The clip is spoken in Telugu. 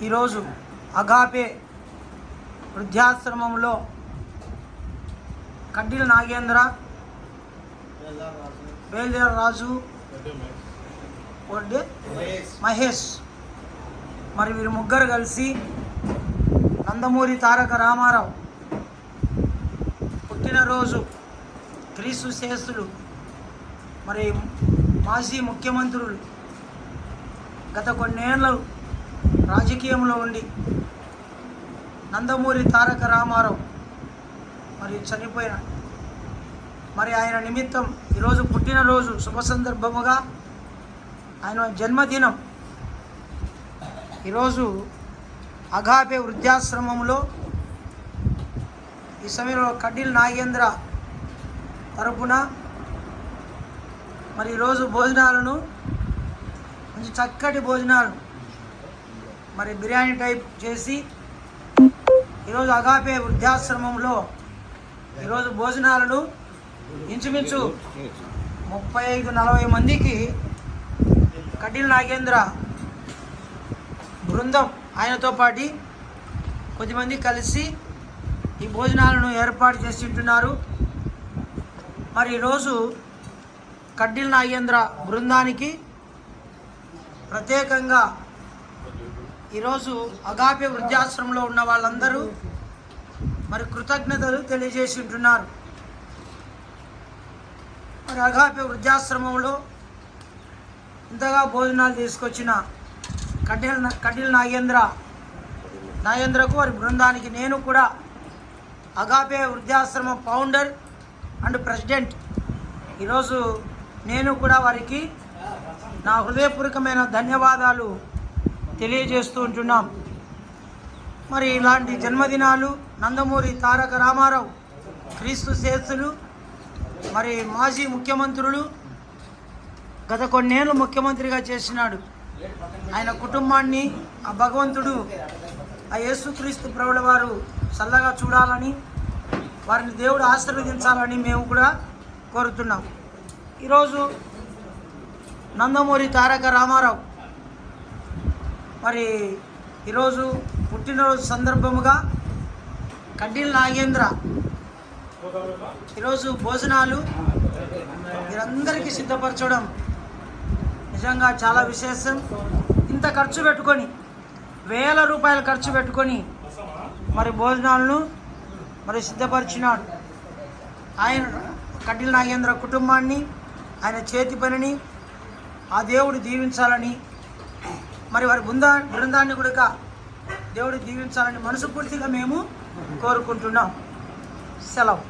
ఈరోజు అగాపే వృద్ధాశ్రమంలో కడ్డిల నాగేంద్ర, బేల్దేర రాజు, ఒడ్డే మహేష్ మరి వీరు ముగ్గురు కలిసి నందమూరి తారక రామారావు పుట్టినరోజు క్రీస్తు శేషులు మరి మాజీ ముఖ్యమంత్రులు గత కొన్నేళ్ళు రాజకీయంలో ఉండి నందమూరి తారక రామారావు మరి చనిపోయిన మరి ఆయన నిమిత్తం ఈరోజు పుట్టినరోజు శుభ సందర్భముగా ఆయన జన్మదినం ఈరోజు అగాపే వృద్ధాశ్రమంలో ఈ సమయంలో కడ్డిల నాగేంద్ర తరపున మరి ఈరోజు భోజనాలను మంచి చక్కటి భోజనాలు మరి బిర్యానీ టైప్ చేసి ఈరోజు అగాపే వృద్ధాశ్రమంలో ఈరోజు భోజనాలను ఇంచుమించు 35-40 మందికి కడ్డిల నాగేంద్ర బృందం ఆయనతో పాటు కొద్దిమంది కలిసి ఈ భోజనాలను ఏర్పాటు చేసి ఉంటున్నారు. మరి ఈరోజు కడ్డిల నాగేంద్ర బృందానికి ప్రత్యేకంగా ఈరోజు అగాపే వృద్ధాశ్రమంలో ఉన్న వాళ్ళందరూ మరి కృతజ్ఞతలు తెలియజేసి ఉంటున్నారు. మరి అగాపే వృద్ధాశ్రమంలో ఇంతగా భోజనాలు తీసుకొచ్చిన కడ్డిల నాగేంద్రకు వారి బృందానికి నేను కూడా అగాపే వృద్ధాశ్రమం ఫౌండర్ అండ్ ప్రెసిడెంట్ ఈరోజు నేను కూడా వారికి నా హృదయపూర్వకమైన ధన్యవాదాలు తెలియజేస్తూ ఉంటున్నాం. మరి ఇలాంటి జన్మదినాలు నందమూరి తారక రామారావు క్రీస్తు శేషులు మరి మాజీ ముఖ్యమంత్రులు గత కొన్నేళ్ళు ముఖ్యమంత్రిగా చేసినాడు. ఆయన కుటుంబాన్ని ఆ భగవంతుడు ఆ యేసుక్రీస్తు ప్రభుల వారు చల్లగా చూడాలని వారిని దేవుడు ఆశీర్వదించాలని మేము కూడా కోరుతున్నాం. ఈరోజు నందమూరి తారక రామారావు మరి ఈరోజు పుట్టినరోజు సందర్భముగా కడ్డిల నాగేంద్ర ఈరోజు భోజనాలు మీరందరికీ సిద్ధపరచడం నిజంగా చాలా విశేషం. ఇంత ఖర్చు పెట్టుకొని వేల రూపాయలు ఖర్చు పెట్టుకొని మరి భోజనాలను మరి సిద్ధపరిచినాడు. ఆయన కడ్డిల నాగేంద్ర కుటుంబాన్ని ఆయన చేతి పనిని ఆ దేవుడు దీవించాలని మరి వారి బృందాన్ని కూడా దేవుడు దీవించాలని మనస్ఫూర్తిగా మేము కోరుకుంటున్నాం. సెలవు.